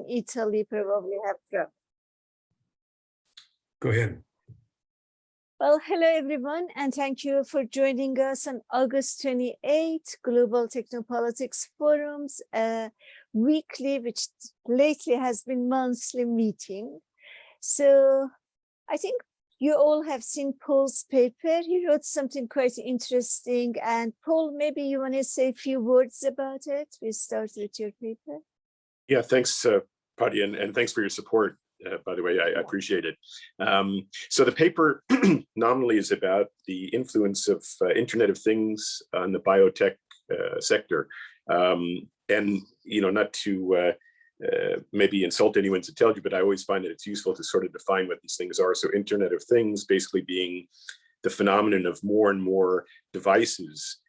Italy probably have from. Go ahead. Well, hello everyone, and thank you for joining us on August 28th, Global Technopolitics Forums, weekly, which lately has been monthly meeting. So I think you all have seen Paul's paper. He wrote something quite interesting. And Paul, maybe you want to say a few words about it? We start with your paper. Yeah, thanks, Paddy, and thanks for your support. By the way, I appreciate it. So the paper nominally is about the influence of Internet of Things on the biotech sector. And, you know, not to maybe insult anyone's intelligence, but I always find that it's useful to sort of define what these things are. So Internet of Things basically being the phenomenon of more and more devices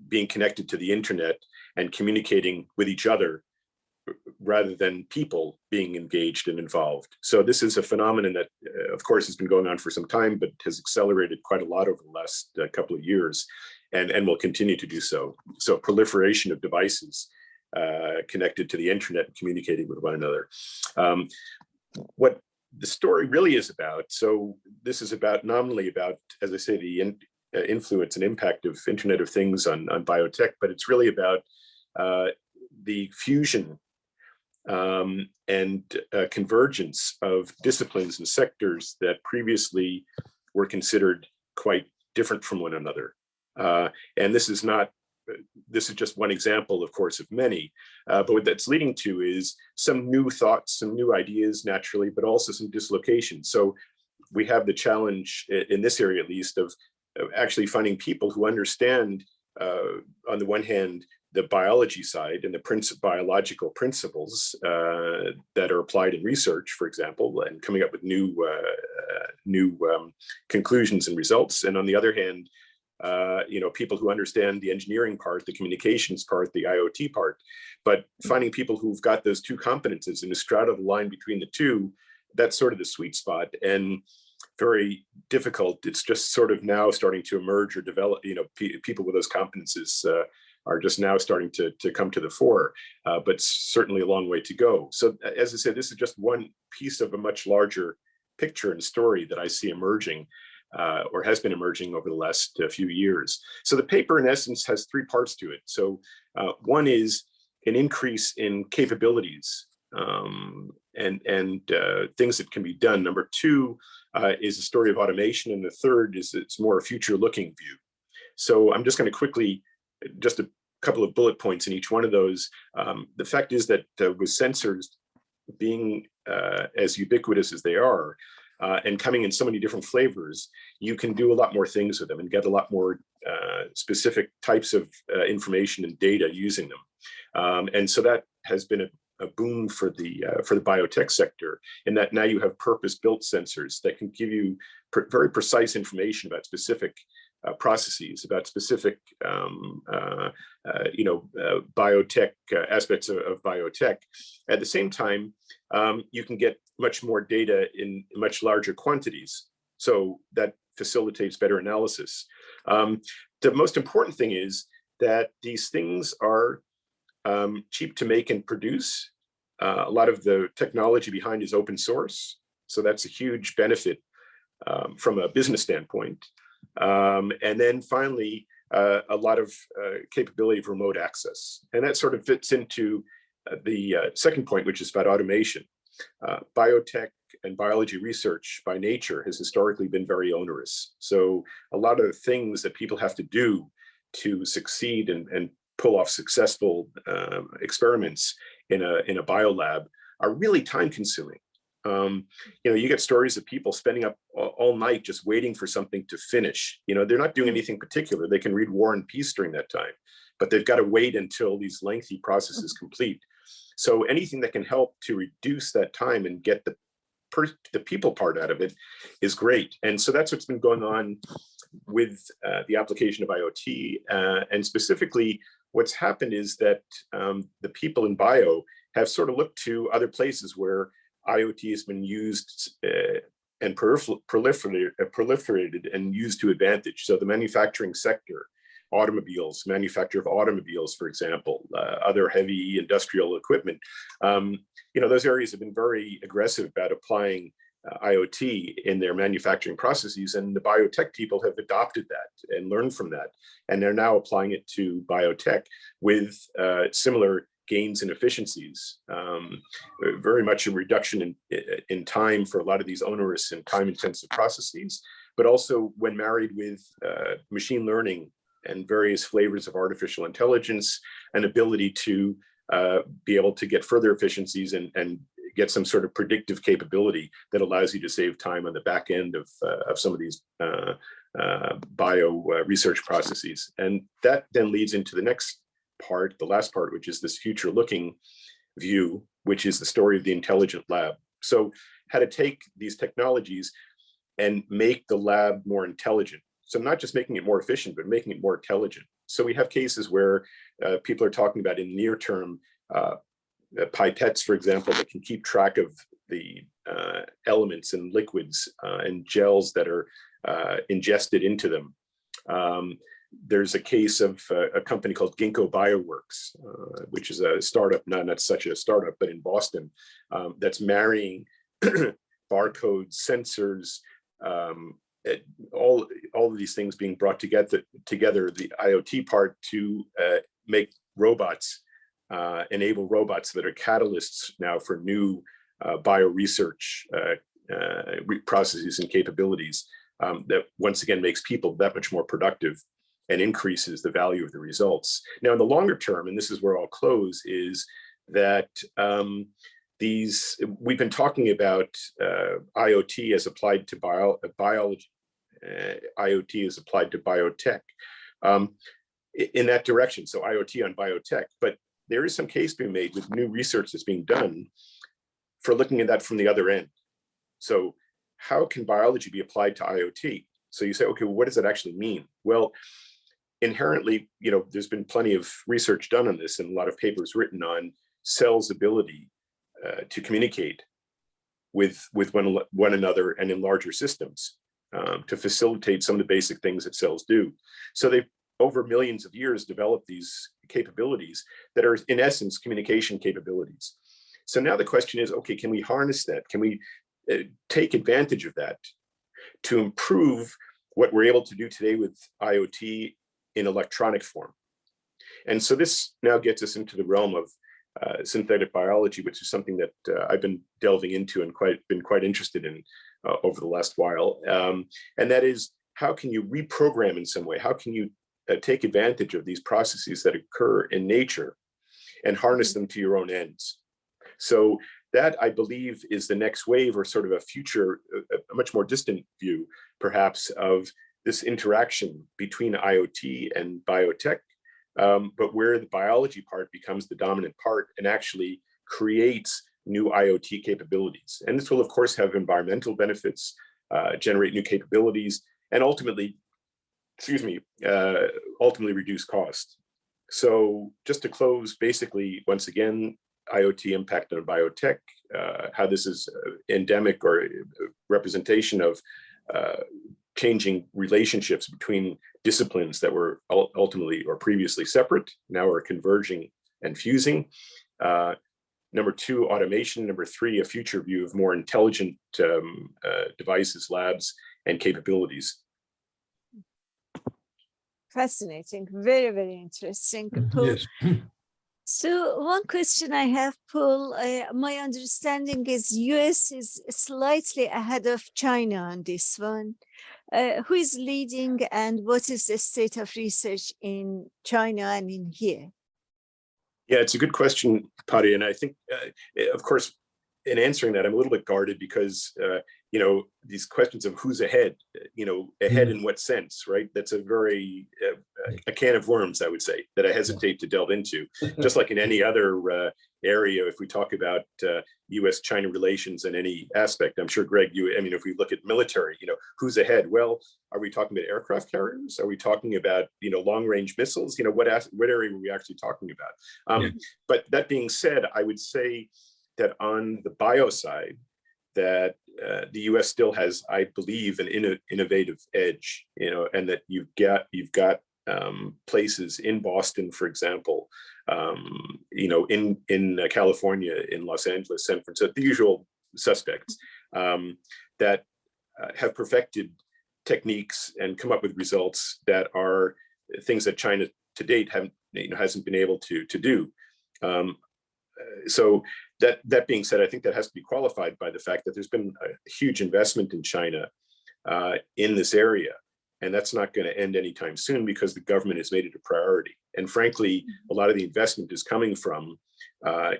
being connected to the internet and communicating with each other, rather than people being engaged and involved. So this is a phenomenon that, of course, has been going on for some time, but has accelerated quite a lot over the last couple of years, and will continue to do so. So proliferation of devices connected to the internet and communicating with one another. What the story really is about, so this is about nominally about, as I say, the influence and impact of Internet of Things on biotech, but it's really about the fusion and convergence of disciplines and sectors that previously were considered quite different from one another. And this is just one example, of course, of many, but what that's leading to is some new thoughts, some new ideas naturally, but also some dislocation. So we have the challenge in this area, at least, of actually finding people who understand, on the one hand, the biology side and the biological principles that are applied in research, for example, and coming up with new conclusions and results. And on the other hand, you know, people who understand the engineering part, the communications part, the IoT part, but finding people who've got those two competences and to straddle the line between the two, that's sort of the sweet spot, and very difficult. It's just sort of now starting to emerge or develop, you know, people with those competences are just now starting to come to the fore, but certainly a long way to go. So as I said, this is just one piece of a much larger picture and story that I see emerging, or has been emerging over the last few years. So the paper, in essence, has three parts to it. So one is an increase in capabilities and things that can be done. Number two is a story of automation, and the third is it's more a future-looking view. So I'm just going to quickly, just a couple of bullet points in each one of those. The fact is that with sensors being as ubiquitous as they are, and coming in so many different flavors, you can do a lot more things with them and get a lot more specific types of information and data using them. And so that has been a boom for the biotech sector, in that now you have purpose-built sensors that can give you very precise information about specific processes, about specific biotech aspects of biotech. At the same time, you can get much more data in much larger quantities, so that facilitates better analysis. The most important thing is that these things are cheap to make and produce. A lot of the technology behind is open source, so that's a huge benefit from a business standpoint. And then finally, a lot of capability of remote access. And that sort of fits into the second point, which is about automation. Biotech and biology research by nature has historically been very onerous. So a lot of the things that people have to do to succeed and pull off successful experiments in a biolab are really time consuming. You know, you get stories of people spending up all night just waiting for something to finish. You know, they're not doing anything particular. They can read War and Peace during that time, but they've got to wait until these lengthy processes complete. So anything that can help to reduce that time and get the people part out of it is great. And so that's what's been going on with the application of IoT. And specifically, what's happened is that the people in bio have sort of looked to other places where IoT has been used and proliferated and used to advantage. So the manufacturing sector automobiles, manufacture of automobiles, for example, other heavy industrial equipment. Those areas have been very aggressive about applying IoT in their manufacturing processes, and the biotech people have adopted that and learned from that, and they're now applying it to biotech with similar gains and efficiencies, very much a reduction in time for a lot of these onerous and time-intensive processes, but also when married with machine learning and various flavors of artificial intelligence, an ability to be able to get further efficiencies and get some sort of predictive capability that allows you to save time on the back end of some of these bio research processes. And that then leads into the next part, the last part, which is this future looking view, which is the story of the intelligent lab. So how to take these technologies and make the lab more intelligent. So not just making it more efficient, but making it more intelligent. So we have cases where people are talking about in near term pipettes, for example, that can keep track of the elements and liquids and gels that are ingested into them. There's a case of a company called Ginkgo Bioworks, which is a startup, not such a startup, but in Boston, that's marrying barcodes, sensors, all of these things being brought together, the IoT part to make robots, enable robots that are catalysts now for new bio research processes and capabilities that once again makes people that much more productive and increases the value of the results. Now, in the longer term, and this is where I'll close, is that we've been talking about IoT as applied to biology, IoT is applied to biotech in that direction. So IoT on biotech, but there is some case being made with new research that's being done for looking at that from the other end. So how can biology be applied to IoT? So you say, okay, well, what does that actually mean? Well, inherently, there's been plenty of research done on this and a lot of papers written on cells' ability to communicate with one another and in larger systems to facilitate some of the basic things that cells do. So they've, over millions of years, developed these capabilities that are, in essence, communication capabilities. So now the question is, okay, can we harness that? Can we take advantage of that to improve what we're able to do today with IoT in electronic form? And so this now gets us into the realm of synthetic biology, which is something that I've been delving into and been quite interested in over the last while. And that is, how can you reprogram in some way? How can you take advantage of these processes that occur in nature and harness them to your own ends? So that, I believe, is the next wave, or sort of a future, a much more distant view, perhaps, of this interaction between IoT and biotech, but where the biology part becomes the dominant part and actually creates new IoT capabilities. And this will, of course, have environmental benefits, generate new capabilities, and ultimately, ultimately reduce cost. So just to close, basically, once again, IoT impact on biotech, how this is endemic or a representation of changing relationships between disciplines that were ultimately or previously separate, now are converging and fusing. Number two, automation. Number three, a future view of more intelligent devices, labs, and capabilities. Fascinating, very, very interesting. Yes. So one question I have, Paul, my understanding is US is slightly ahead of China on this one. Who is leading, and what is the state of research in China and in here? Yeah, it's a good question, Patty. And I think, of course, in answering that, I'm a little bit guarded because, these questions of who's ahead, ahead in what sense, right? That's a very, a can of worms, I would say, that I hesitate to delve into. Just like in any other area, if we talk about US-China relations in any aspect, I'm sure, Greg, if we look at military, who's ahead? Well, are we talking about aircraft carriers? Are we talking about, long-range missiles? What area are we actually talking about? But that being said, I would say that on the bio side, that the US still has, I believe, an innovative edge, and that you've got places in Boston, for example, in California, in Los Angeles, San Francisco, the usual suspects that have perfected techniques and come up with results that are things that China to date hasn't been able to do. So that being said, I think that has to be qualified by the fact that there's been a huge investment in China in this area. And that's not going to end anytime soon because the government has made it a priority. And frankly, a lot of the investment is coming from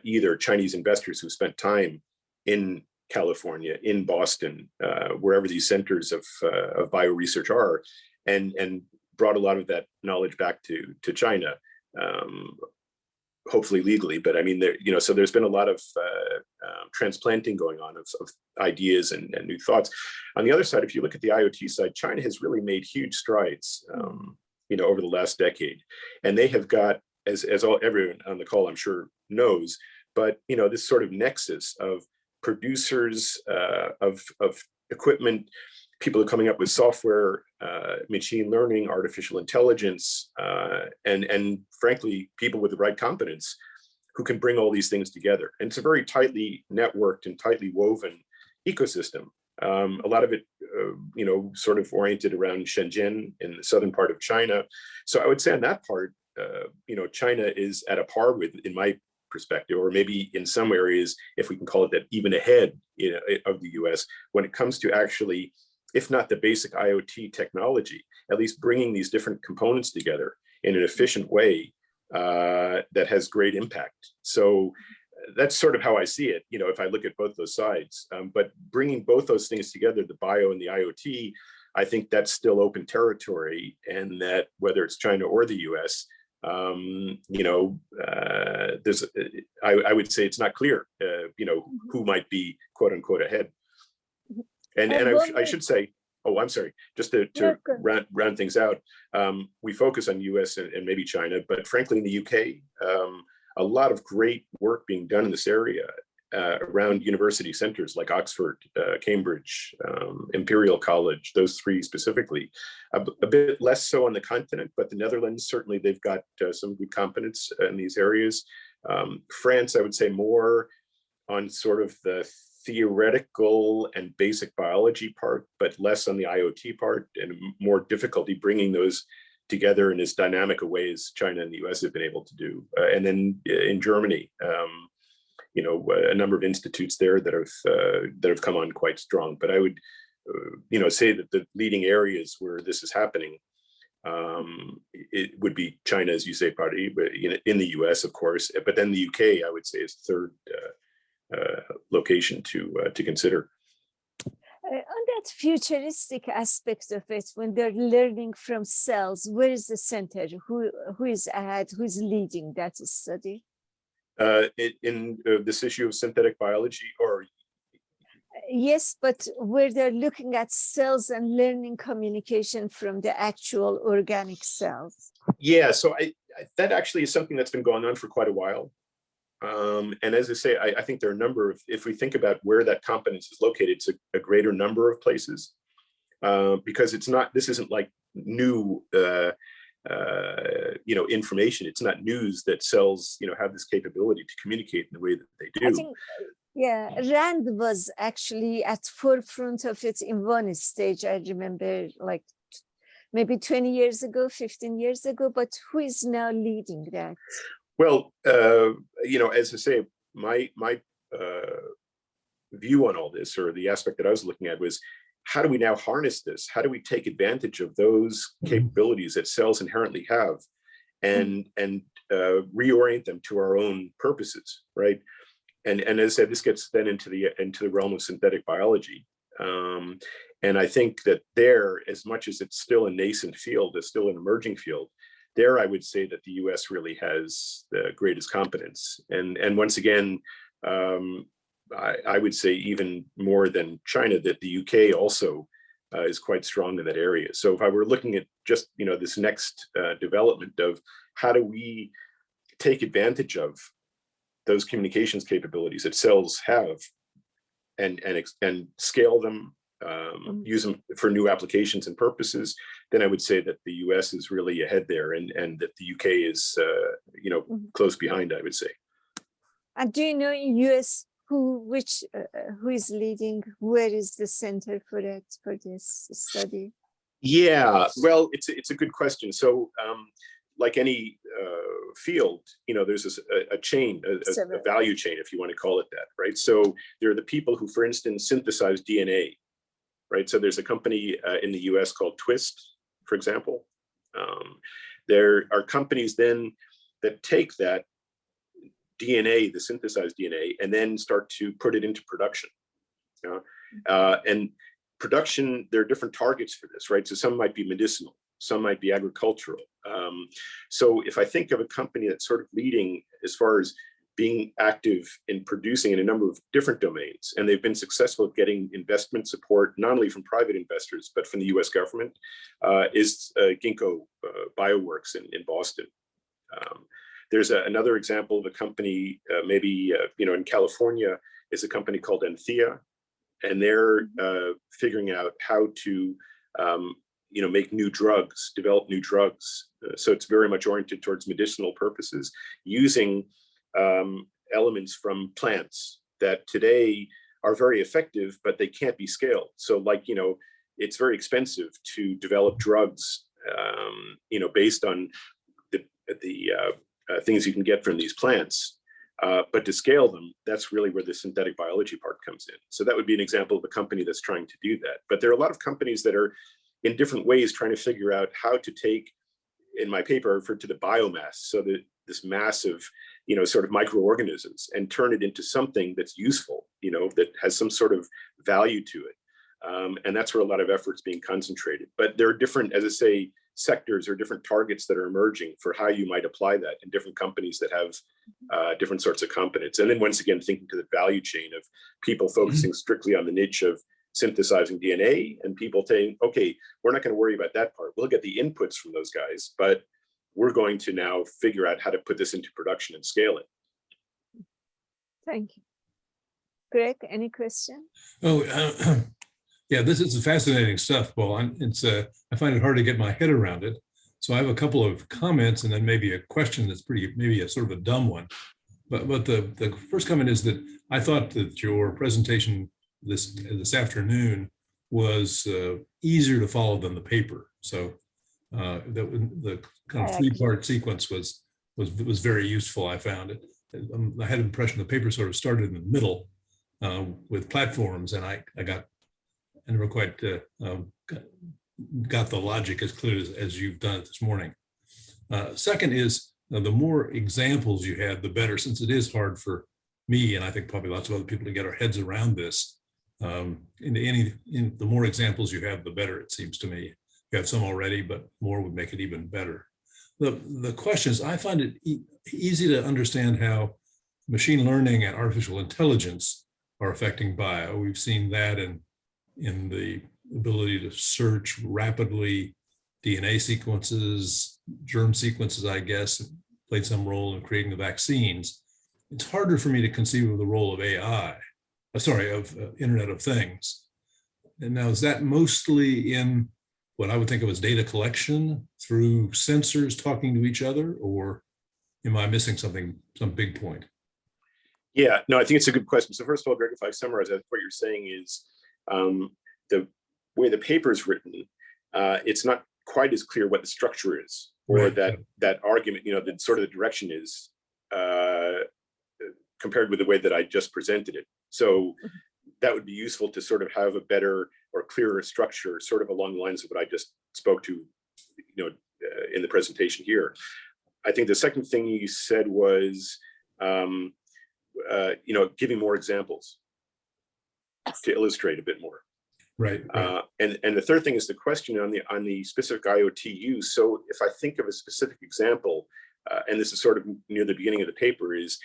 either Chinese investors who spent time in California, in Boston, wherever these centers of bioresearch are, and brought a lot of that knowledge back to China, hopefully legally. But I mean, so there's been a lot of transplanting going on of ideas and new thoughts. On the other side, if you look at the IoT side, China has really made huge strides, over the last decade, and they have got, as everyone on the call I'm sure knows, but this sort of nexus of producers of equipment, people are coming up with software, machine learning, artificial intelligence, and frankly, people with the right competence who can bring all these things together. And it's a very tightly networked and tightly woven ecosystem. A lot of it, sort of oriented around Shenzhen in the southern part of China. So I would say on that part, China is at a par with, in my perspective, or maybe in some areas, if we can call it that, even ahead of the US when it comes to actually, if not the basic IoT technology, at least bringing these different components together in an efficient way that has great impact. So that's sort of how I see it, if I look at both those sides. But bringing both those things together, the bio and the IoT, I think that's still open territory, and that whether it's China or the US, there's, I would say it's not clear, who might be quote unquote ahead. And I should say, oh, I'm sorry, just to round things out, we focus on US and maybe China, but frankly, in the UK, a lot of great work being done in this area around university centers like Oxford, Cambridge, Imperial College, those three specifically. A bit less so on the continent, but the Netherlands, certainly they've got some good competence in these areas. France, I would say more on sort of the theoretical and basic biology part, but less on the IoT part, and more difficulty bringing those together in as dynamic a way as China and the US have been able to do. And then in Germany, a number of institutes there that have come on quite strong. But I would, say that the leading areas where this is happening, it would be China, as you say, Patti, but in the US, of course. But then the UK, I would say, is the third location to consider. On that futuristic aspect of it, when they're learning from cells, where is the center? Who is ahead? Who's leading that study? In this issue of synthetic biology, or? Yes, but where they're looking at cells and learning communication from the actual organic cells. Yeah, so that actually is something that's been going on for quite a while. And as I say, I think there are a number of, if we think about where that competence is located, it's a greater number of places, because this isn't like new, information. It's not news that cells, have this capability to communicate in the way that they do. I think, Rand was actually at forefront of it in one stage. I remember, like maybe 20 years ago, 15 years ago, but who is now leading that? Well, as I say, my view on all this, or the aspect that I was looking at, was how do we now harness this? How do we take advantage of those capabilities that cells inherently have, and reorient them to our own purposes, right? And as I said, this gets then into the realm of synthetic biology. And I think that there, as much as it's still a nascent field, it's still an emerging field. There, I would say that the US really has the greatest competence. And once again, I would say even more than China, that the UK also is quite strong in that area. So if I were looking at just, this next development of how do we take advantage of those communications capabilities that cells have and scale them, use them for new applications and purposes, then I would say that the US is really ahead there, and that the UK is, close behind, I would say. And do you know in US who is leading? Where is the center for this study? Yeah, well, it's a good question. So, like any field, there's a chain, a value chain, if you want to call it that, right? So there are the people who, for instance, synthesize DNA, right? So there's a company in the US called Twist, for example. There are companies then that take that DNA, the synthesized DNA, and then start to put it into production. And production, there are different targets for this, right? So some might be medicinal, some might be agricultural. So if I think of a company that's sort of leading as far as being active in producing in a number of different domains, and they've been successful at getting investment support, not only from private investors, but from the US government, is Ginkgo Bioworks in Boston. There's another example of a company, maybe in California, is a company called Anthea, and they're figuring out how to make new drugs, develop new drugs. So it's very much oriented towards medicinal purposes, using elements from plants that today are very effective, but they can't be scaled. So it's very expensive to develop drugs, based on the things you can get from these plants. But to scale them, that's really where the synthetic biology part comes in. So that would be an example of a company that's trying to do that. But there are a lot of companies that are in different ways trying to figure out how to take, in my paper, I referred to the biomass, so that this massive, sort of microorganisms, and turn it into something that's useful, that has some sort of value to it. And that's where a lot of effort's being concentrated. But there are different, as I say, sectors or different targets that are emerging for how you might apply that in different companies that have different sorts of competence. And then once again, thinking to the value chain of people focusing strictly on the niche of synthesizing DNA, and people saying, okay, we're not going to worry about that part. We'll get the inputs from those guys, but we're going to now figure out how to put this into production and scale it. Thank you. Greg, any question? Yeah, this is fascinating stuff, Paul. I find it hard to get my head around it. So I have a couple of comments and then maybe a question that's maybe a sort of a dumb one. But the first comment is that I thought that your presentation this afternoon was easier to follow than the paper. So the kind of three-part sequence was very useful. I found it. I had an impression the paper sort of started in the middle with platforms, and I never quite got the logic as clear as you've done it this morning. Second is the more examples you have, the better, since it is hard for me, and I think probably lots of other people, to get our heads around this. The more examples you have, the better, it seems to me. You have some already, but more would make it even better. The question is, I find it easy to understand how machine learning and artificial intelligence are affecting bio. We've seen that in the ability to search rapidly DNA sequences, germ sequences, I guess, played some role in creating the vaccines. It's harder for me to conceive of the role of AI, of Internet of Things. And now, is that mostly in what I would think of as data collection through sensors talking to each other, or am I missing some big point? Yeah, no, I think it's a good question. So first of all, Greg, if I summarize that, what you're saying is the way the paper is written, it's not quite as clear what the structure is, or right. that argument, that sort of the direction is compared with the way that I just presented it. So that would be useful to sort of have a better or clearer structure, sort of along the lines of what I just spoke to, in the presentation here. I think the second thing you said was, giving more examples to illustrate a bit more. Right. And the third thing is the question on the specific IoT use. So if I think of a specific example, and this is sort of near the beginning of the paper, is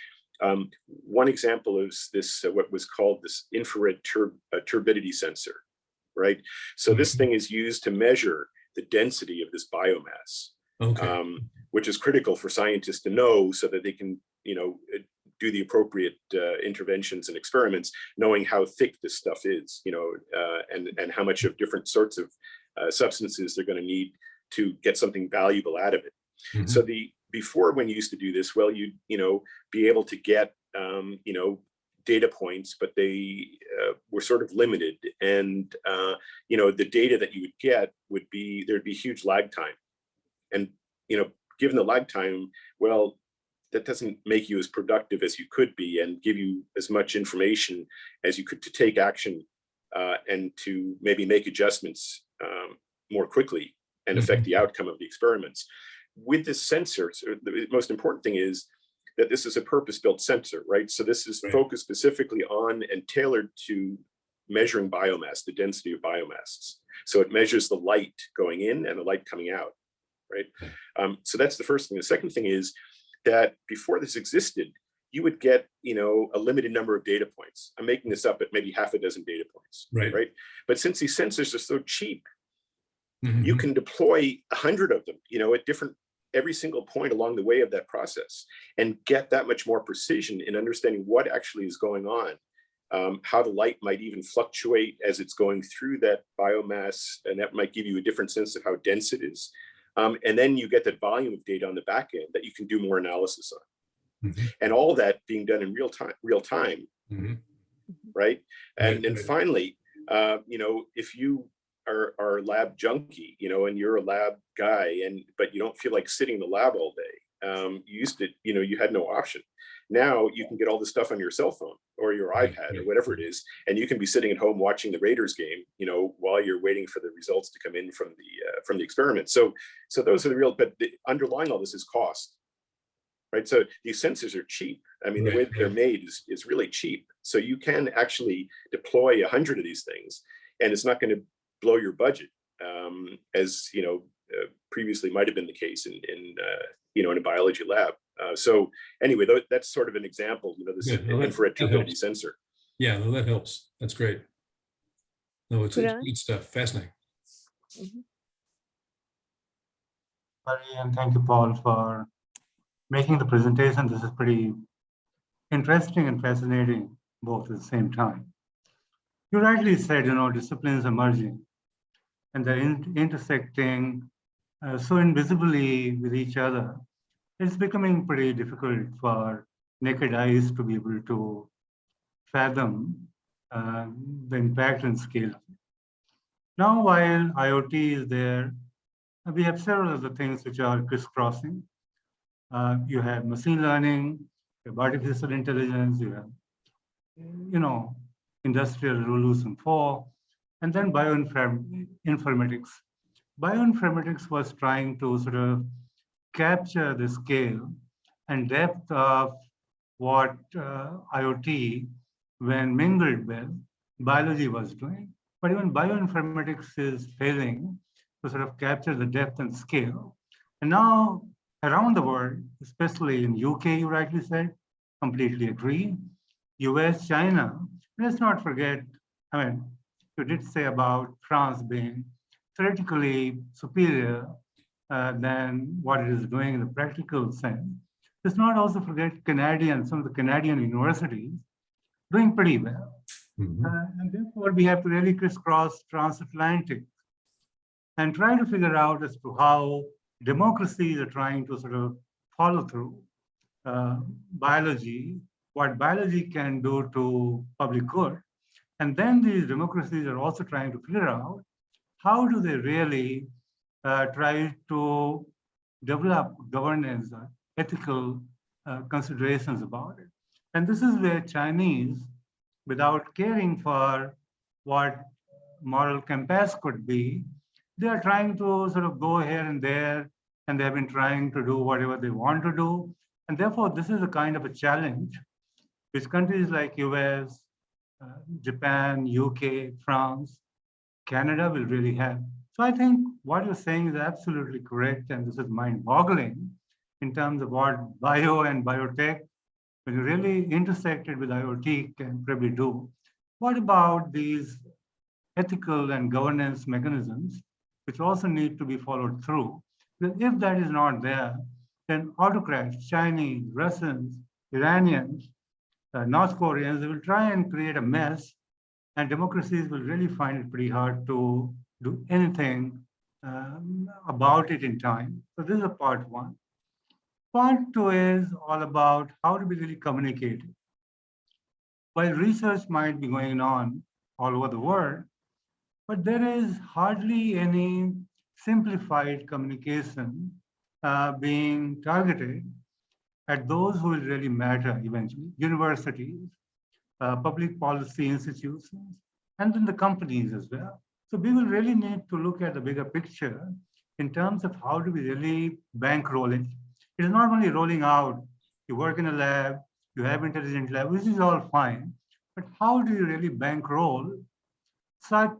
one example is this, what was called this infrared turbidity sensor, right? So this thing is used to measure the density of this biomass, which is critical for scientists to know so that they can, do the appropriate interventions and experiments, knowing how thick this stuff is, and how much of different sorts of substances they're going to need to get something valuable out of it. Mhm. So before, when you used to do this, well, you'd be able to get data points, but they were sort of limited, and the data that you would get there'd be huge lag time, and given the lag time, well, that doesn't make you as productive as you could be and give you as much information as you could to take action and to maybe make adjustments more quickly and affect the outcome of the experiments. With this sensor, so the most important thing is that this is a purpose-built sensor, right? So this is focused specifically on and tailored to measuring biomass, the density of biomass. So it measures the light going in and the light coming out, right? So that's the first thing. The second thing is that before this existed, you would get, a limited number of data points. I'm making this up, but maybe half a dozen data points, right? But since these sensors are so cheap, you can deploy 100 of them, at every single point along the way of that process, and get that much more precision in understanding what actually is going on, how the light might even fluctuate as it's going through that biomass, and that might give you a different sense of how dense it is. And then you get that volume of data on the back end that you can do more analysis on. And all that being done in real time, right? And finally, if you are a lab junkie, and you're a lab guy, but you don't feel like sitting in the lab all day. You used to, you had no option. Now you can get all this stuff on your cell phone or your iPad or whatever it is, and you can be sitting at home watching the Raiders game, while you're waiting for the results to come in from the experiment. So those are the but underlying all this is cost, right? So these sensors are cheap. I mean, the way that they're made is really cheap. So you can actually deploy 100 of these things, and it's not going to blow your budget, as previously might have been the case in a biology lab. So anyway, that's sort of an example. This infrared turbidity sensor. Yeah, no, that helps. That's great. No, it's good stuff. Fascinating. And thank you, Paul, for making the presentation. This is pretty interesting and fascinating, both at the same time. You rightly said, disciplines emerging, and they're intersecting so invisibly with each other. It's becoming pretty difficult for naked eyes to be able to fathom the impact and scale of it. Now, while IoT is there, we have several other things which are crisscrossing. You have machine learning, you have artificial intelligence, you have, Industrial Revolution 4, and then bioinformatics. Bioinformatics was trying to sort of capture the scale and depth of what IoT, when mingled with biology, was doing. But even bioinformatics is failing to sort of capture the depth and scale. And now around the world, especially in UK, you rightly said, completely agree. US, China, let's not forget, you did say about France being theoretically superior than what it is doing in the practical sense. Let's not also forget some of the Canadian universities doing pretty well. And therefore, we have to really crisscross transatlantic and try to figure out as to how democracies are trying to sort of follow through biology, what biology can do to public good. And then these democracies are also trying to figure out how do they really try to develop governance, ethical considerations about it. And this is where Chinese, without caring for what moral compass could be, they are trying to sort of go here and there, and they have been trying to do whatever they want to do. And therefore, this is a kind of a challenge which countries like US, Japan, UK, France, Canada will really have. So I think what you're saying is absolutely correct, and this is mind-boggling in terms of what bio and biotech, when you really intersect it with IoT, can probably do. What about these ethical and governance mechanisms, which also need to be followed through? Because if that is not there, then autocrats, Chinese, Russians, Iranians, North Koreans, they will try and create a mess, and democracies will really find it pretty hard to do anything about it in time. So this is a part one. Part two is all about how do we really communicate it. While research might be going on all over the world, but there is hardly any simplified communication being targeted at those who will really matter eventually, universities, public policy institutions, and then the companies as well. So we will really need to look at the bigger picture in terms of how do we really bankroll it. It is not only rolling out, you work in a lab, you have intelligent lab, which is all fine, but how do you really bankroll such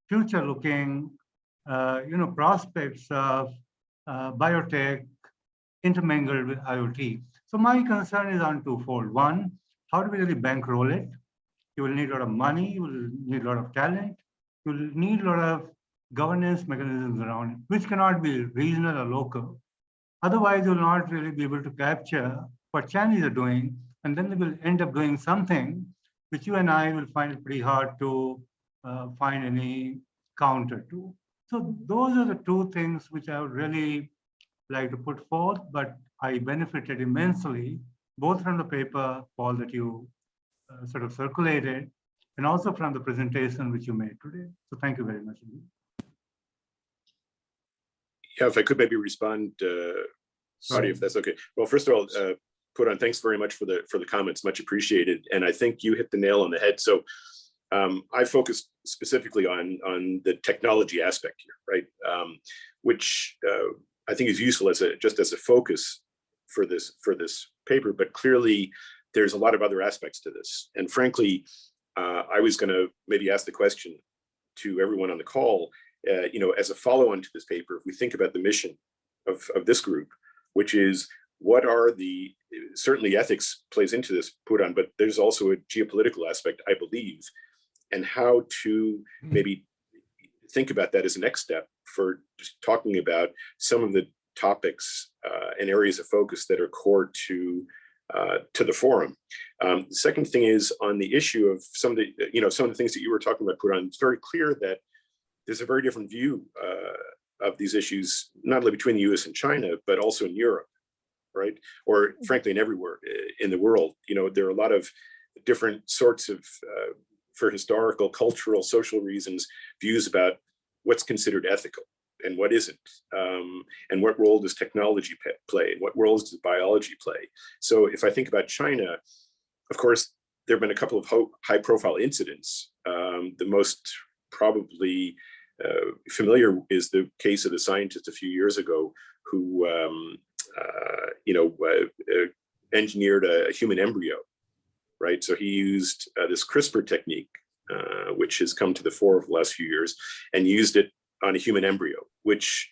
future-looking, prospects of biotech intermingled with IoT? So my concern is on twofold. One, how do we really bankroll it? You will need a lot of money, you will need a lot of talent, you will need a lot of governance mechanisms around it, which cannot be regional or local. Otherwise, you will not really be able to capture what Chinese are doing, and then they will end up doing something which you and I will find it pretty hard to find any counter to. So those are the two things which I would really like to put forth, but I benefited immensely, both from the paper, Paul, that you sort of circulated, and also from the presentation which you made today. So thank you very much. Yeah, if I could maybe respond, Saudi, if that's okay. Well, first of all, Puran, thanks very much for the comments, much appreciated. And I think you hit the nail on the head. So I focused specifically on the technology aspect here, right? Which I think is useful as just as a focus for this paper, but clearly there's a lot of other aspects to this. And frankly, I was going to maybe ask the question to everyone on the call, as a follow-on to this paper, if we think about the mission of this group, which is what are certainly ethics plays into this, Puran, but there's also a geopolitical aspect, I believe, and how to maybe think about that as a next step for just talking about some of the topics and areas of focus that are core to the forum. The second thing is on the issue of some of the things that you were talking about, Puran. It's very clear that there's a very different view of these issues, not only between the US and China, but also in Europe, right? Or frankly, in everywhere in the world. There are a lot of different sorts of, for historical, cultural, social reasons, views about what's considered ethical and what isn't, and what role does technology play, and what roles does biology play. So if I think about China, of course, there have been a couple of high-profile incidents. The most probably familiar is the case of the scientist a few years ago who, engineered a human embryo, right? So he used this CRISPR technique, which has come to the fore of the last few years, and used it on a human embryo, which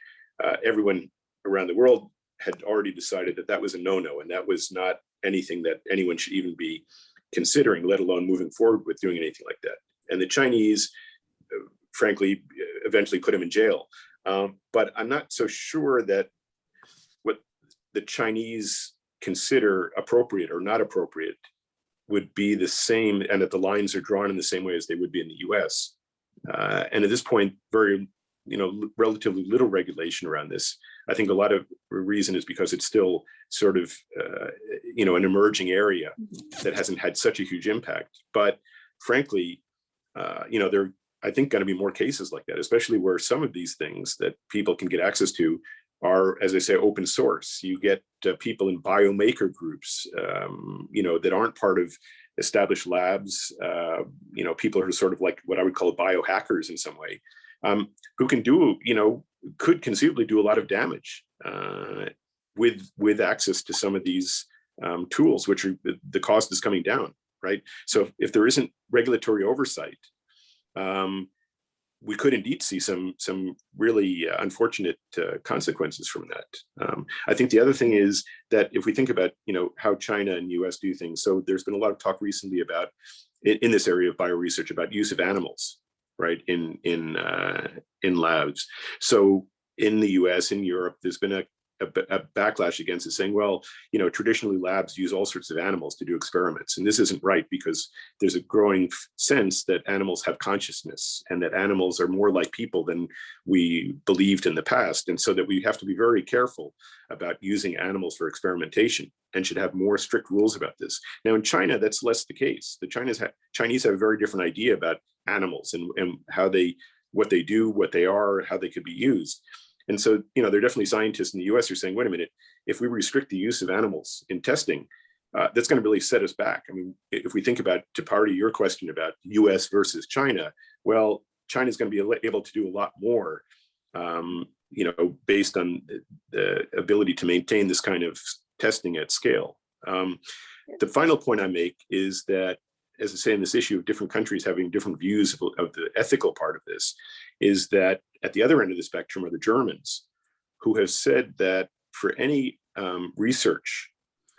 everyone around the world had already decided that was a no-no, and that was not anything that anyone should even be considering, let alone moving forward with doing anything like that. And the Chinese, frankly, eventually put him in jail. But I'm not so sure that what the Chinese consider appropriate or not appropriate would be the same, and that the lines are drawn in the same way as they would be in the US. And at this point, relatively little regulation around this. I think a lot of reason is because it's still sort of, an emerging area that hasn't had such a huge impact. But frankly, there, I think, going to be more cases like that, especially where some of these things that people can get access to are, as I say, open source. You get people in biomaker groups, that aren't part of established labs, people who are sort of like what I would call biohackers in some way, who can do, could conceivably do a lot of damage with access to some of these tools, which are, the cost is coming down, right? So if there isn't regulatory oversight, we could indeed see some really unfortunate consequences from that. I think the other thing is that if we think about how China and US do things, so there's been a lot of talk recently about in this area of bioresearch about use of animals, right, in labs. So in the US, in Europe, there's been a a backlash against it, saying, well, you know, traditionally labs use all sorts of animals to do experiments, and this isn't right because there's a growing sense that animals have consciousness and that animals are more like people than we believed in the past, and so that we have to be very careful about using animals for experimentation and should have more strict rules about this. Now in China, that's less the case. The Chinese have a very different idea about animals and how what they do, what they are, how they could be used. And so, you know, there are definitely scientists in the US who are saying, wait a minute, if we restrict the use of animals in testing, that's going to really set us back. I mean, if we think about, to part of your question about US versus China, well, China's going to be able to do a lot more, you know, based on the ability to maintain this kind of testing at scale. The final point I make is that, as I say, in this issue of different countries having different views of the ethical part of this, is that at the other end of the spectrum are the Germans, who have said that for any research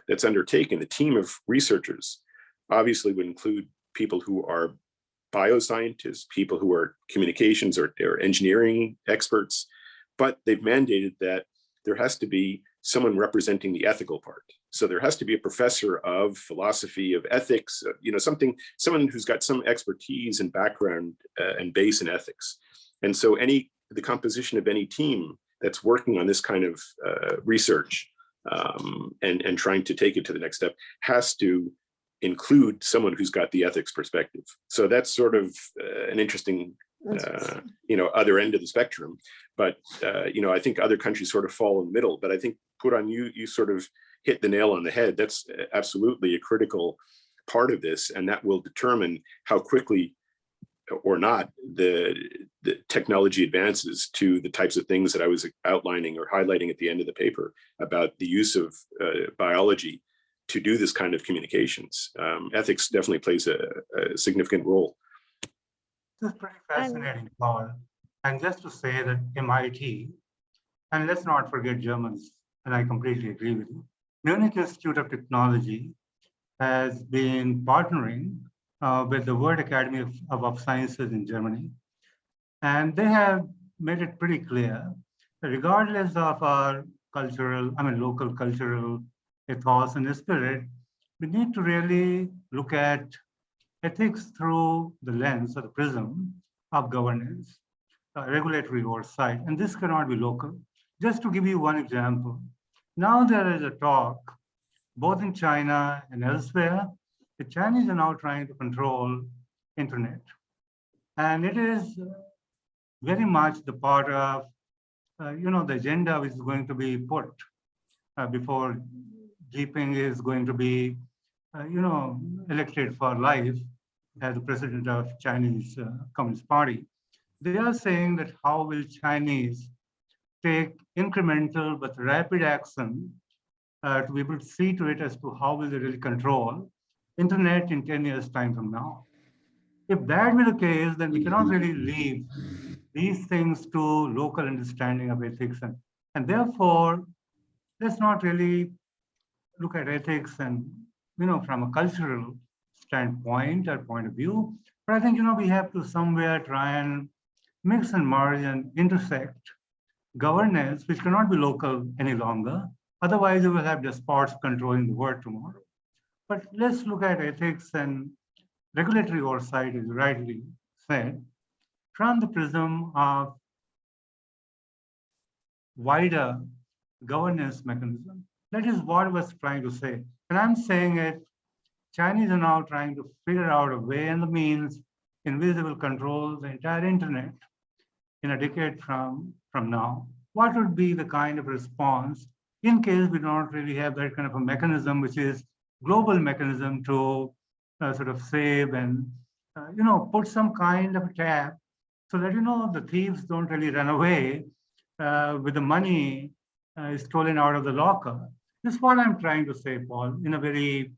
that's undertaken, a team of researchers obviously would include people who are bioscientists, people who are communications or engineering experts, but they've mandated that there has to be someone representing the ethical part. So there has to be a professor of philosophy, of ethics, you know, someone who's got some expertise and background and base in ethics. And so the composition of any team that's working on this kind of research and trying to take it to the next step has to include someone who's got the ethics perspective. So that's sort of an interesting, you know, other end of the spectrum. But, you know, I think other countries sort of fall in the middle. But I think, Puran, you sort of hit the nail on the head. That's absolutely a critical part of this. And that will determine how quickly or not the technology advances to the types of things that I was outlining or highlighting at the end of the paper about the use of biology to do this kind of communications. Ethics definitely plays a significant role. This is pretty fascinating, Paul. And just to say that MIT, and let's not forget Germans, and I completely agree with you, Munich Institute of Technology has been partnering with the World Academy of Sciences in Germany. And they have made it pretty clear that regardless of our local cultural ethos and spirit, we need to really look at ethics through the lens or the prism of governance, regulatory oversight, and this cannot be local. Just to give you one example, now there is a talk, both in China and elsewhere, the Chinese are now trying to control internet. And it is very much the part of, you know, the agenda which is going to be put before Jinping is going to be, you know, elected for life as the president of Chinese Communist Party. They are saying that how will Chinese take incremental but rapid action to be able to see to it as to how will they really control internet in 10 years' time from now. If that be the case, then we cannot really leave these things to local understanding of ethics. And therefore, let's not really look at ethics and, you know, from a cultural standpoint or point of view. But I think, you know, we have to somewhere try and mix and merge and intersect governance, which cannot be local any longer. Otherwise, we will have despots controlling the world tomorrow. But let's look at ethics and regulatory oversight, as rightly said, from the prism of wider governance mechanism. That is what I was trying to say. And I'm saying it, Chinese are now trying to figure out a way and the means in which they will control the entire internet in a decade from now. What would be the kind of response in case we don't really have that kind of a mechanism, which is global mechanism to sort of save and, you know, put some kind of a cap so that, you know, the thieves don't really run away with the money stolen out of the locker. This is what I'm trying to say, Paul, in a very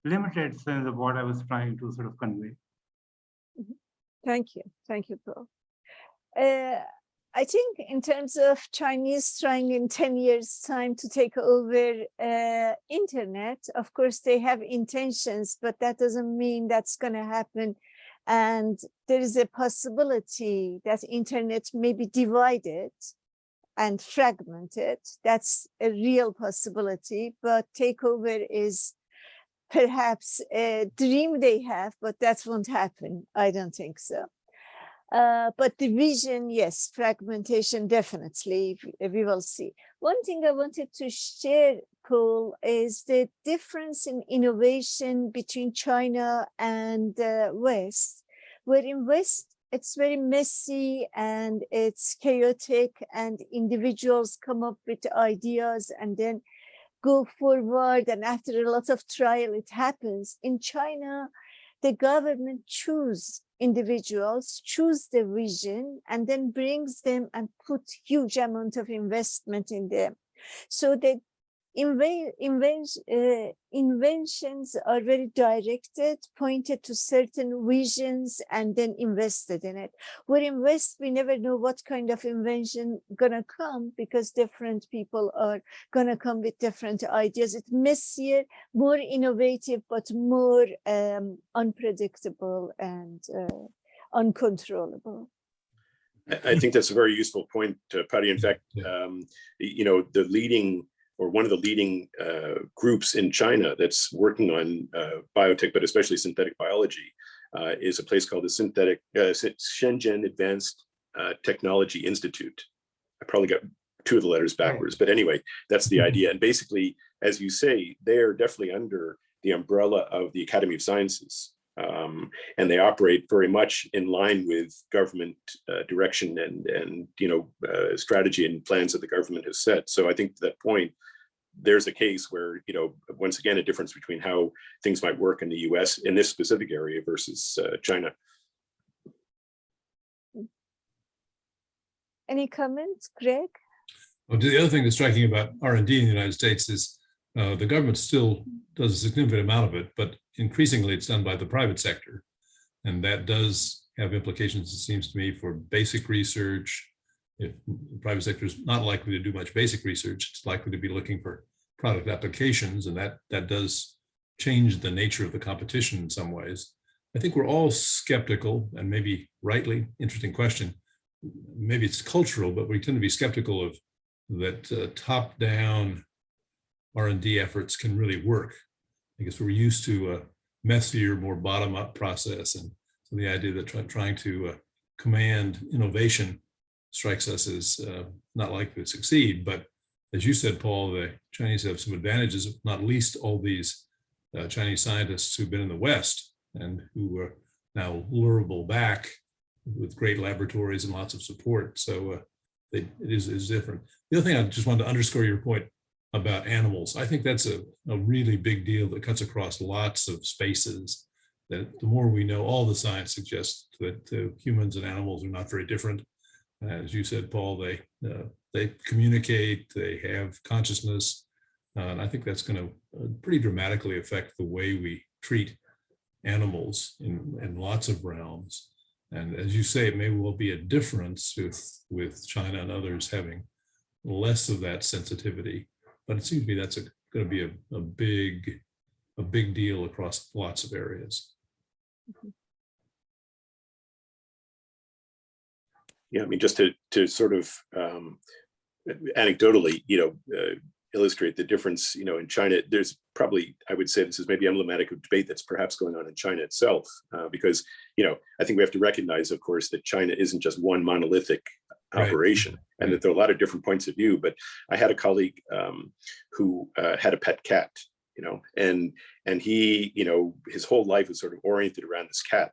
limited sense of what I was trying to sort of convey. Thank you, Paul. I think in terms of Chinese trying in 10 years' time to take over internet, of course, they have intentions, but that doesn't mean that's going to happen. And there is a possibility that internet may be divided and fragmented. That's a real possibility, but takeover is perhaps a dream they have, but that won't happen. I don't think so. But division, yes, fragmentation, definitely, we will see. One thing I wanted to share, Paul, is the difference in innovation between China and the West, where in West, it's very messy and it's chaotic and individuals come up with ideas and then go forward, and after a lot of trial, it happens. In China, the government choose individuals, choose the vision, and then brings them and put huge amount of investment in them. So the inventions are very directed, pointed to certain visions, and then invested in it. Where in West, we never know what kind of invention gonna come, because different people are gonna come with different ideas. It's messier, more innovative, but more unpredictable and uncontrollable. I think that's a very useful point, Patty. In fact, the leading, or one of the leading groups in China that's working on biotech, but especially synthetic biology, is a place called the Shenzhen Advanced Technology Institute. I probably got two of the letters backwards, but anyway, that's the idea. And basically, as you say, they're definitely under the umbrella of the Academy of Sciences. And they operate very much in line with government direction and strategy and plans that the government has set. So I think to that point, there's a case where, once again, a difference between how things might work in the US in this specific area versus China. Any comments, Greg? Well, the other thing that's striking about R&D in the United States is the government still does a significant amount of it, but increasingly it's done by the private sector. And that does have implications, it seems to me, for basic research. If the private sector is not likely to do much basic research, it's likely to be looking for product applications, and that does change the nature of the competition in some ways. I think we're all skeptical, and maybe rightly, interesting question, maybe it's cultural, but we tend to be skeptical of that top-down R&D efforts can really work. I guess we're used to a messier, more bottom-up process, and so the idea that trying to command innovation strikes us as not likely to succeed. But as you said, Paul, the Chinese have some advantages, not least all these Chinese scientists who've been in the West and who are now lurable back with great laboratories and lots of support. So it is different. The other thing I just wanted to underscore your point about animals. I think that's a really big deal that cuts across lots of spaces. That the more we know, all the science suggests that humans and animals are not very different. As you said, Paul, they communicate, they have consciousness, and I think that's going to pretty dramatically affect the way we treat animals in lots of realms. And as you say, it may well be a difference with China and others having less of that sensitivity. But it seems to me that's going to be a big deal across lots of areas. Yeah, I mean, just to sort of anecdotally, illustrate the difference, in China, there's probably, I would say this is maybe emblematic of debate that's perhaps going on in China itself, because, I think we have to recognize, of course, that China isn't just one monolithic operation, right, and that there are a lot of different points of view. But I had a colleague who had a pet cat, and he, his whole life was sort of oriented around this cat.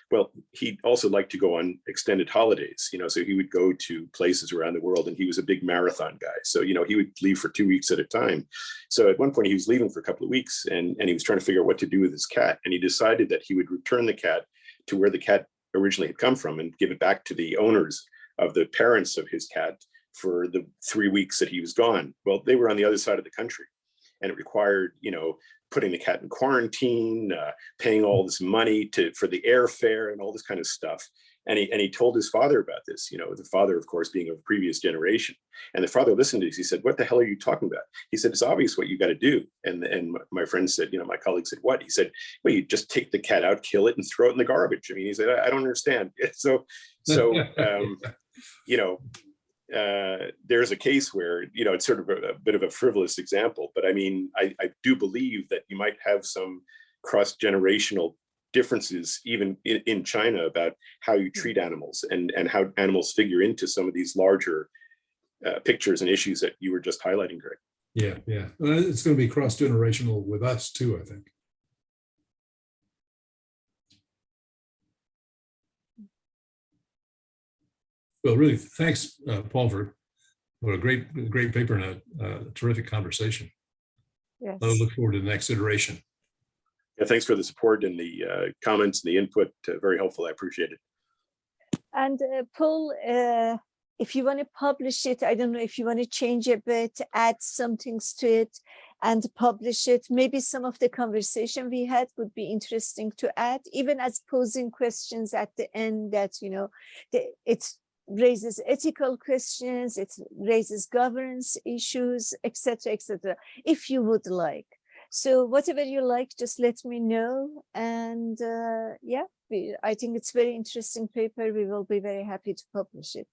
Well, he also liked to go on extended holidays, so he would go to places around the world, and he was a big marathon guy. So, he would leave for 2 weeks at a time. So at one point he was leaving for a couple of weeks, and he was trying to figure out what to do with his cat. And he decided that he would return the cat to where the cat originally had come from and give it back to the owners of the parents of his cat for the 3 weeks that he was gone. Well, they were on the other side of the country, and it required, putting the cat in quarantine, paying all this money for the airfare and all this kind of stuff. And he told his father about this, the father, of course, being of a previous generation. And the father listened to this. He said, "What the hell are you talking about?" He said, "It's obvious what you got to do." And my friend said, my colleague said, "What?" He said, "Well, you just take the cat out, kill it, and throw it in the garbage." I mean, he said, "I don't understand." So there's a case where, you know, it's sort of a bit of a frivolous example, but I mean, I do believe that you might have some cross-generational differences even in China about how you treat animals and how animals figure into some of these larger pictures and issues that you were just highlighting, Greg. Yeah, yeah. It's going to be cross-generational with us too, I think. Well, really, thanks, Paul, for what a great paper and a terrific conversation. Yes. I look forward to the next iteration. Yeah, thanks for the support and the comments and the input. Very helpful. I appreciate it. And Paul, if you want to publish it, I don't know if you want to change a bit, add some things to it and publish it. Maybe some of the conversation we had would be interesting to add, even as posing questions at the end that, you know, it raises ethical questions, it raises governance issues, etc., etc., if you would like. So whatever you like, just let me know. And yeah, I think it's very interesting paper. We will be very happy to publish it.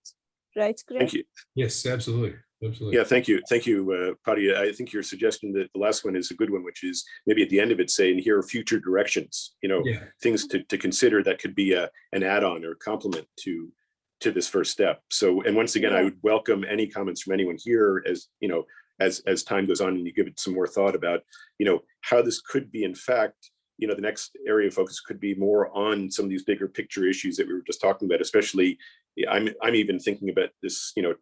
Right, Greg? Thank you. Yes, absolutely. Absolutely. Yeah, thank you. Thank you, Padia. I think your suggestion that the last one is a good one, which is maybe at the end of it saying here are future directions, you know, Yeah. things to consider that could be an add-on or complement to this first step. So, and once again, I would welcome any comments from anyone here as, you know, as time goes on and you give it some more thought about, you know, how this could be, in fact, you know, the next area of focus could be more on some of these bigger picture issues that we were just talking about, especially I'm even thinking about this, you know,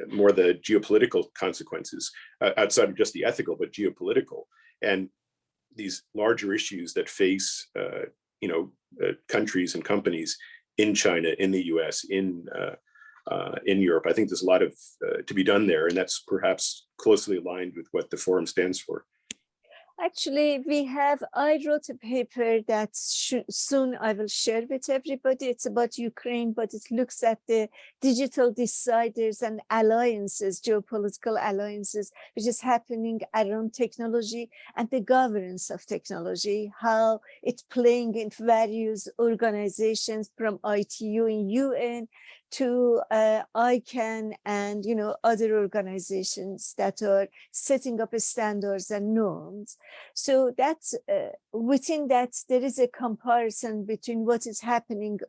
more the geopolitical consequences outside of just the ethical, but geopolitical, and these larger issues that face, you know, countries and companies in China, in the US, in Europe. I think there's a lot of to be done there, and that's perhaps closely aligned with what the forum stands for. Actually, I wrote a paper that soon I will share with everybody. It's about Ukraine, but it looks at the digital deciders and alliances, geopolitical alliances, which is happening around technology and the governance of technology, how it's playing in various organizations from ITU in UN to ICANN and, you know, other organizations that are setting up standards and norms. So that's within that, there is a comparison between what is happening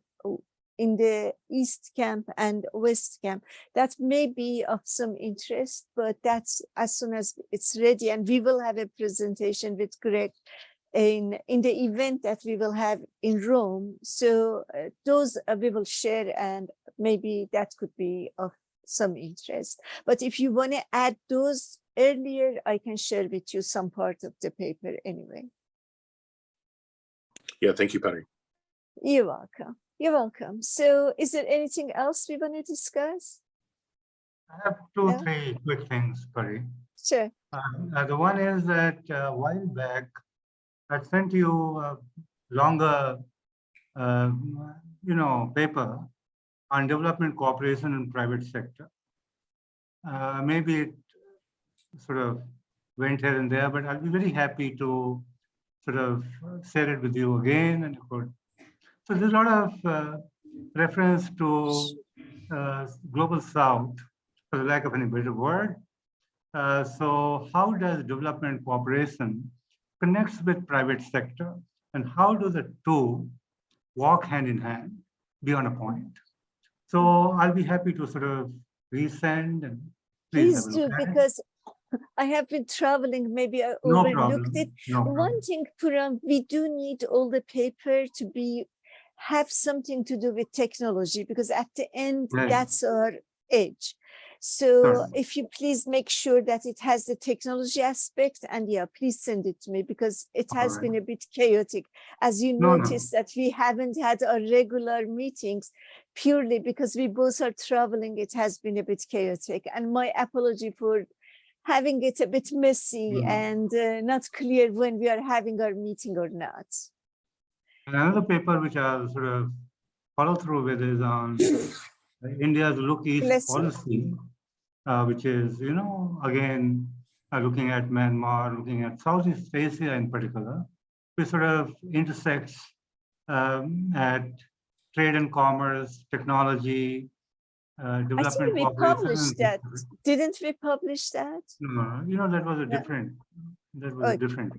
in the East camp and West camp that may be of some interest, but that's as soon as it's ready. And we will have a presentation with Greg in the event that we will have in Rome. So those we will share, and maybe that could be of some interest. But if you want to add those earlier, I can share with you some part of the paper anyway. Yeah, thank you, Patty. You're welcome. You're welcome. So is there anything else we want to discuss? I have two, three quick things, Pari. Sure. The one is that a while back, I sent you a longer, you know, paper on development cooperation in private sector. Maybe it sort of went here and there, but I'll be very happy to sort of share it with you again. And so there's a lot of reference to global South, for the lack of any better word. So how does development cooperation connects with private sector, and how do the two walk hand in hand beyond a point? So I'll be happy to sort of resend and please do, because I have been traveling, maybe I overlooked it. One thing, Puram, we do need all the paper to have something to do with technology, because at the end, that's our edge. So if you please make sure that it has the technology aspect, and yeah, please send it to me, because it has been a bit chaotic. As you noticed that we haven't had our regular meetings purely because we both are traveling. It has been a bit chaotic, and my apology for having it a bit messy and not clear when we are having our meeting or not. Another paper which I'll sort of follow through with is on India's Look East policy, which is, you know, again, looking at Myanmar, looking at Southeast Asia in particular, which sort of intersects at trade and commerce, technology, I think development we cooperation. published that. Didn't we publish that? No, you know, that was a No. different, that was Okay. a different.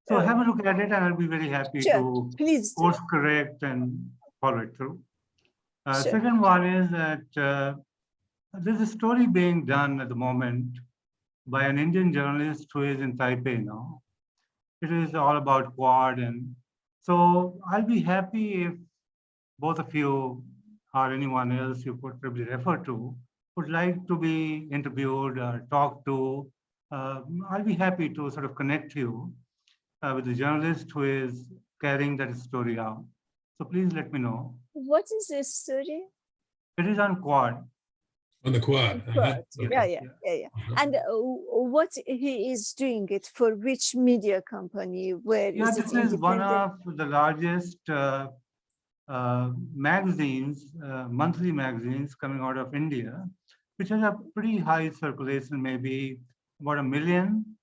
So have a look at it, and I'll be very happy Sure, to please do. course correct and follow it through. Sure. Second one is that there's a story being done at the moment by an Indian journalist who is in Taipei now. It is all about Quad, and so I'll be happy if both of you or anyone else you could probably refer to would like to be interviewed or talked to. I'll be happy to sort of connect you with the journalist who is carrying that story out. So please let me know. What is this story? It is on Quad. On the quad. Quad. Okay. Yeah. And what he is doing it for which media company? Where Yeah, is it this is one independent? of the largest magazines, monthly magazines coming out of India, which has a pretty high circulation, maybe about 1 million.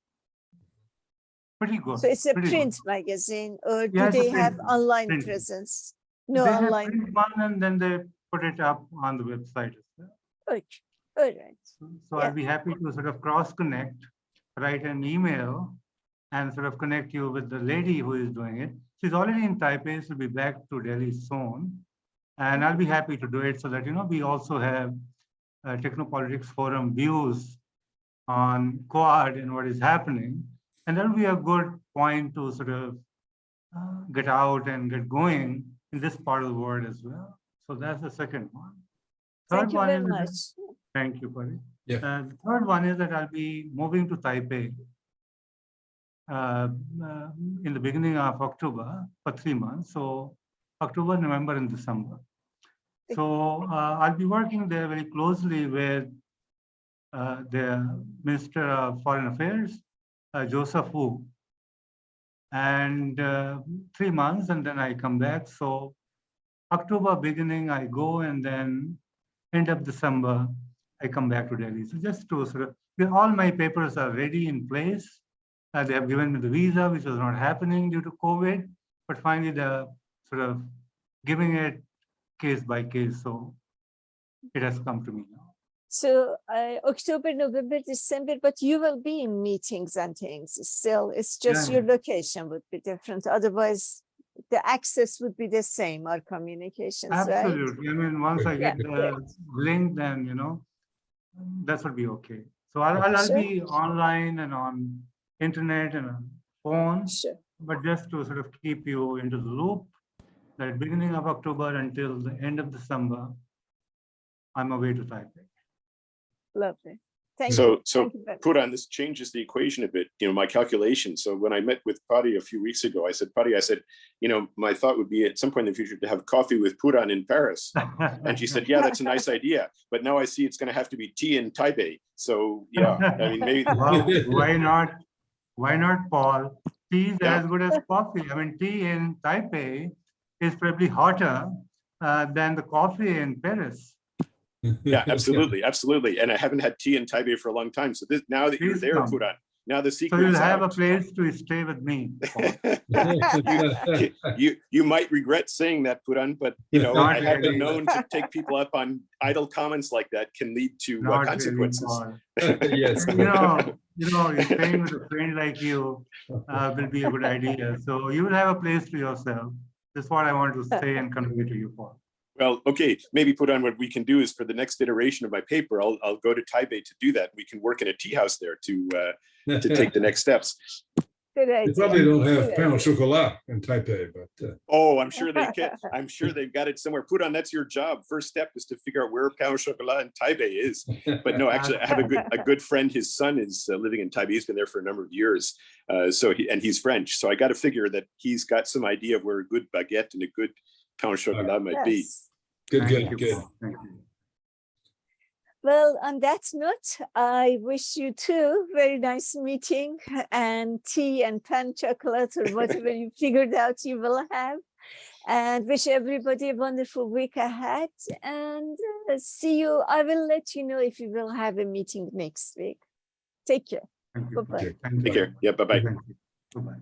Pretty good. So it's a pretty print good. magazine, or do Yeah, it's a they have print- online print. presence? No They have online. print one and then they put it up on the website as well. Okay. All right. So Yeah. I'll be happy to sort of cross connect, write an email and sort of connect you with the lady who is doing it. She's already in Taipei, she'll be back to Delhi soon. And I'll be happy to do it so that, you know, we also have Technopolitics Forum views on Quad and what is happening. And that'll be a good point to sort of get out and get going in this part of the world as well. So that's the second one. Thank Third you one very is much. thank you, Pari. Yeah. The third one is that I'll be moving to Taipei in the beginning of October for 3 months. So October, November, and December. So I'll be working there very closely with the Minister of Foreign Affairs, Joseph Wu. And 3 months, and then I come back. So October beginning, I go, and then end of December, I come back to Delhi. So just to sort of, all my papers are ready in place. They have given me the visa, which was not happening due to COVID, but finally they're sort of giving it case by case. So it has come to me now. So October, November, December, but you will be in meetings and things still. It's just Yeah. your location would be different. Otherwise, the access would be the same, our communications, right? Absolutely. I mean, once I get the link, then, you know, that would be okay. So I'll Sure. be online and on internet and on phone, Sure. but just to sort of keep you into the loop, that beginning of October until the end of December, I'm away to Taipei. Lovely. Thank So, you. so Thank you very much. put on this changes the equation a bit, you know, my calculation. So when I met with Patti a few weeks ago, I said, Patti, I said, you know, my thought would be at some point in the future to have coffee with Puran in Paris. And she said, yeah, that's a nice idea. But now I see it's going to have to be tea in Taipei. So yeah, I mean, maybe. Well, why not? Why not, Paul? Tea is Yeah. as good as coffee. I mean, tea in Taipei is probably hotter than the coffee in Paris. Yeah, absolutely, absolutely. And I haven't had tea in Taipei for a long time. So this, now that you're Please there, come. Puran, now the So secret you'll is have a out. place to stay with me, Paul. you might regret saying that, Puran, but you know, Not I have been really. known to take people up on idle comments like that can lead to Not consequences. really, Paul. Yes. You're staying with a friend like you will be a good idea. So you will have a place to yourself. That's what I want to say and convey to you, Paul. Well, okay, maybe put on what we can do is for the next iteration of my paper, I'll go to Taipei to do that. We can work in a tea house there to take the next steps. Good They idea. probably don't have Good pain au idea. chocolat in Taipei, but Oh, I'm sure they can. I'm sure they've got it somewhere. Put on, that's your job. First step is to figure out where pain au chocolat in Taipei is. But no, actually, I have a good friend. His son is living in Taipei. He's been there for a number of years. So he's French. So I got to figure that he's got some idea of where a good baguette and a good pain au chocolat might be. Yes. good, Thank you, good. Paul. Thank you. Well, on that note, I wish you too very nice meeting and tea and pan chocolate or whatever you figured out you will have. And wish everybody a wonderful week ahead. And see you. I will let you know if we will have a meeting next week. Take care. Thank you. Bye-bye. Thank you. Take care. Yeah, bye-bye. Thank you. Bye-bye.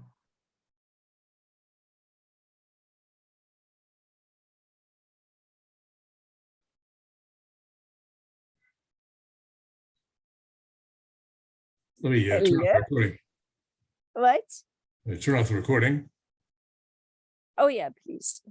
Let me turn off Hello? the recording. What? Turn off the recording. Oh, yeah, please.